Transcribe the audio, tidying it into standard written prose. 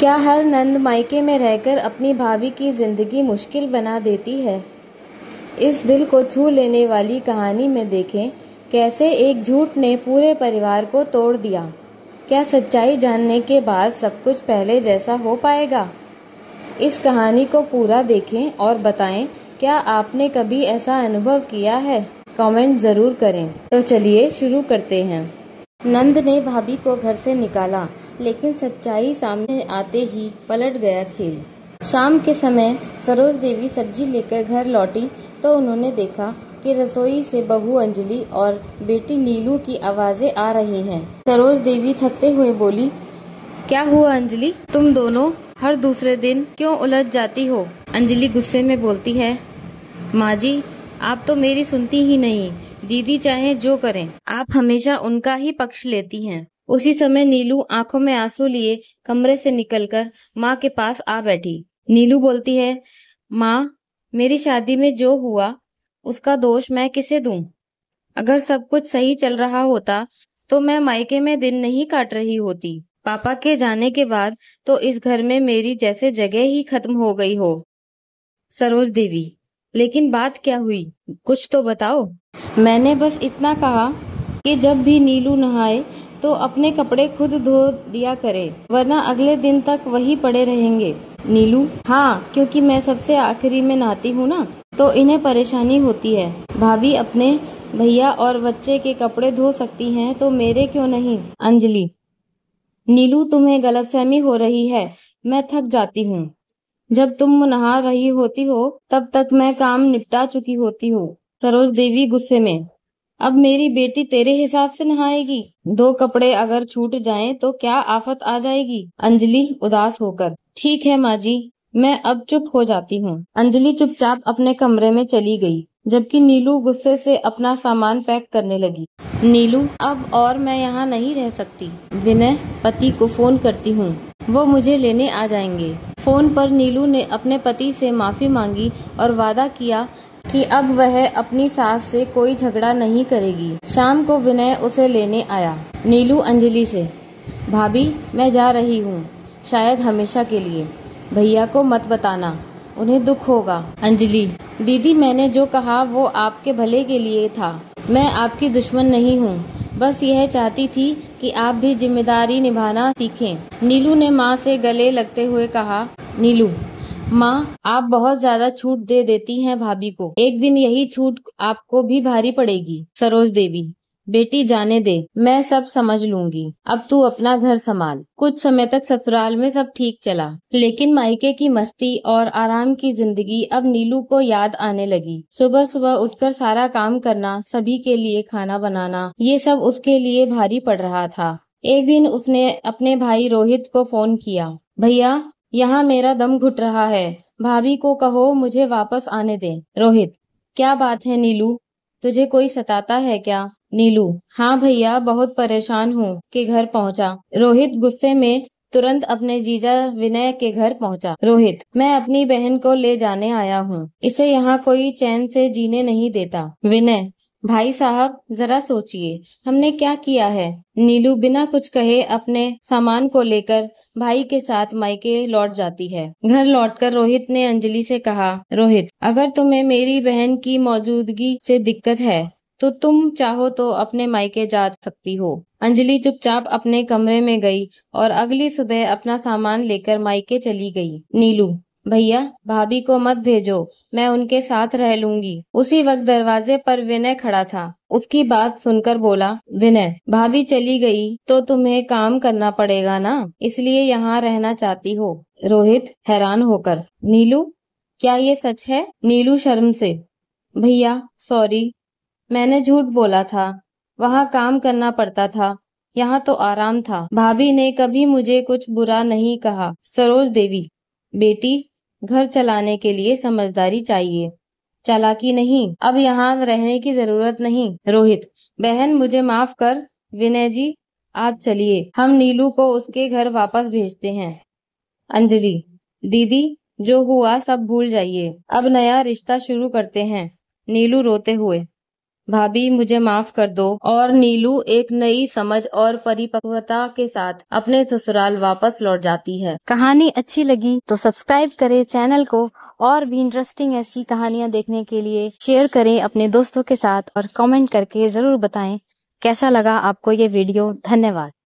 क्या हर नंद मायके में रहकर अपनी भाभी की जिंदगी मुश्किल बना देती है। इस दिल को छू लेने वाली कहानी में देखें कैसे एक झूठ ने पूरे परिवार को तोड़ दिया। क्या सच्चाई जानने के बाद सब कुछ पहले जैसा हो पाएगा? इस कहानी को पूरा देखें और बताएं क्या आपने कभी ऐसा अनुभव किया है। कमेंट जरूर करें। तो चलिए शुरू करते हैं। नंद ने भाभी को घर से निकाला, लेकिन सच्चाई सामने आते ही पलट गया खेल। शाम के समय सरोज देवी सब्जी लेकर घर लौटी तो उन्होंने देखा कि रसोई से बहू अंजलि और बेटी नीलू की आवाजें आ रही हैं। सरोज देवी थकते हुए बोली, क्या हुआ अंजलि, तुम दोनों हर दूसरे दिन क्यों उलझ जाती हो? अंजलि गुस्से में बोलती है, माँ जी आप तो मेरी सुनती ही नहीं। दीदी चाहे जो करें, आप हमेशा उनका ही पक्ष लेती हैं। उसी समय नीलू आंखों में आंसू लिए कमरे से निकलकर माँ के पास आ बैठी। नीलू बोलती है, माँ मेरी शादी में जो हुआ उसका दोष मैं किसे दूं? अगर सब कुछ सही चल रहा होता तो मैं मायके में दिन नहीं काट रही होती। पापा के जाने के बाद तो इस घर में मेरी जैसे जगह ही खत्म हो गई हो। सरोज देवी, लेकिन बात क्या हुई, कुछ तो बताओ। मैंने बस इतना कहा कि जब भी नीलू नहाए तो अपने कपड़े खुद धो दिया करे, वरना अगले दिन तक वही पड़े रहेंगे। नीलू, हाँ क्योंकि मैं सबसे आखिरी में नहाती हूँ ना, तो इन्हें परेशानी होती है। भाभी अपने भैया और बच्चे के कपड़े धो सकती हैं तो मेरे क्यों नहीं? अंजलि, नीलू तुम्हें गलतफहमी हो रही है, मैं थक जाती हूँ। जब तुम नहा रही होती हो तब तक मैं काम निपटा चुकी होती हूँ। सरोज देवी गुस्से में, अब मेरी बेटी तेरे हिसाब से नहाएगी? दो कपड़े अगर छूट जाएं तो क्या आफत आ जाएगी? अंजलि उदास होकर, ठीक है माँ जी, मैं अब चुप हो जाती हूँ। अंजलि चुपचाप अपने कमरे में चली गई, जबकि नीलू गुस्से से अपना सामान पैक करने लगी। नीलू, अब और मैं यहाँ नहीं रह सकती। विनय पति को फोन करती हूँ, वो मुझे लेने आ जाएंगे। फोन पर नीलू ने अपने पति से माफी मांगी और वादा किया कि अब वह अपनी सास से कोई झगड़ा नहीं करेगी। शाम को विनय उसे लेने आया। नीलू अंजलि से, भाभी मैं जा रही हूँ, शायद हमेशा के लिए। भैया को मत बताना, उन्हें दुख होगा। अंजलि, दीदी मैंने जो कहा वो आपके भले के लिए था, मैं आपकी दुश्मन नहीं हूँ, बस यह चाहती थी कि आप भी जिम्मेदारी निभाना सीखें। नीलू ने माँ से गले लगते हुए कहा, नीलू माँ आप बहुत ज्यादा छूट दे देती हैं भाभी को, एक दिन यही छूट आपको भी भारी पड़ेगी। सरोज देवी, बेटी जाने दे, मैं सब समझ लूंगी, अब तू अपना घर संभाल। कुछ समय तक ससुराल में सब ठीक चला, लेकिन मायके की मस्ती और आराम की जिंदगी अब नीलू को याद आने लगी। सुबह सुबह उठकर सारा काम करना, सभी के लिए खाना बनाना, ये सब उसके लिए भारी पड़ रहा था। एक दिन उसने अपने भाई रोहित को फोन किया, भैया यहाँ मेरा दम घुट रहा है, भाभी को कहो मुझे वापस आने दे। रोहित, क्या बात है नीलू, तुझे कोई सताता है क्या? नीलू, हाँ भैया बहुत परेशान हूँ के घर पहुँचा। रोहित गुस्से में तुरंत अपने जीजा विनय के घर पहुँचा। रोहित, मैं अपनी बहन को ले जाने आया हूँ, इसे यहाँ कोई चैन से जीने नहीं देता। विनय, भाई साहब जरा सोचिए, हमने क्या किया है? नीलू बिना कुछ कहे अपने सामान को लेकर भाई के साथ मायके लौट जाती है। घर लौटकर रोहित ने अंजलि से कहा, रोहित अगर तुम्हें मेरी बहन की मौजूदगी से दिक्कत है तो तुम चाहो तो अपने मायके जा सकती हो। अंजलि चुपचाप अपने कमरे में गई और अगली सुबह अपना सामान लेकर मायके चली गई। नीलू, भैया भाभी को मत भेजो, मैं उनके साथ रह लूंगी। उसी वक्त दरवाजे पर विनय खड़ा था। उसकी बात सुनकर बोला, विनय भाभी चली गई तो तुम्हें काम करना पड़ेगा ना, इसलिए यहाँ रहना चाहती हो? रोहित हैरान होकर, नीलू क्या ये सच है? नीलू शर्म से, भैया सॉरी, मैंने झूठ बोला था, वहाँ काम करना पड़ता था, यहाँ तो आराम था, भाभी ने कभी मुझे कुछ बुरा नहीं कहा। सरोज देवी, बेटी घर चलाने के लिए समझदारी चाहिए, चालाकी नहीं। अब यहाँ रहने की जरूरत नहीं। रोहित, बहन मुझे माफ कर। विनय जी आप चलिए, हम नीलू को उसके घर वापस भेजते हैं। अंजलि, दीदी जो हुआ सब भूल जाइए, अब नया रिश्ता शुरू करते हैं। नीलू रोते हुए, भाभी मुझे माफ कर दो। और नीलू एक नई समझ और परिपक्वता के साथ अपने ससुराल वापस लौट जाती है। कहानी अच्छी लगी तो सब्सक्राइब करें चैनल को, और भी इंटरेस्टिंग ऐसी कहानियां देखने के लिए शेयर करें अपने दोस्तों के साथ, और कमेंट करके जरूर बताएं कैसा लगा आपको ये वीडियो। धन्यवाद।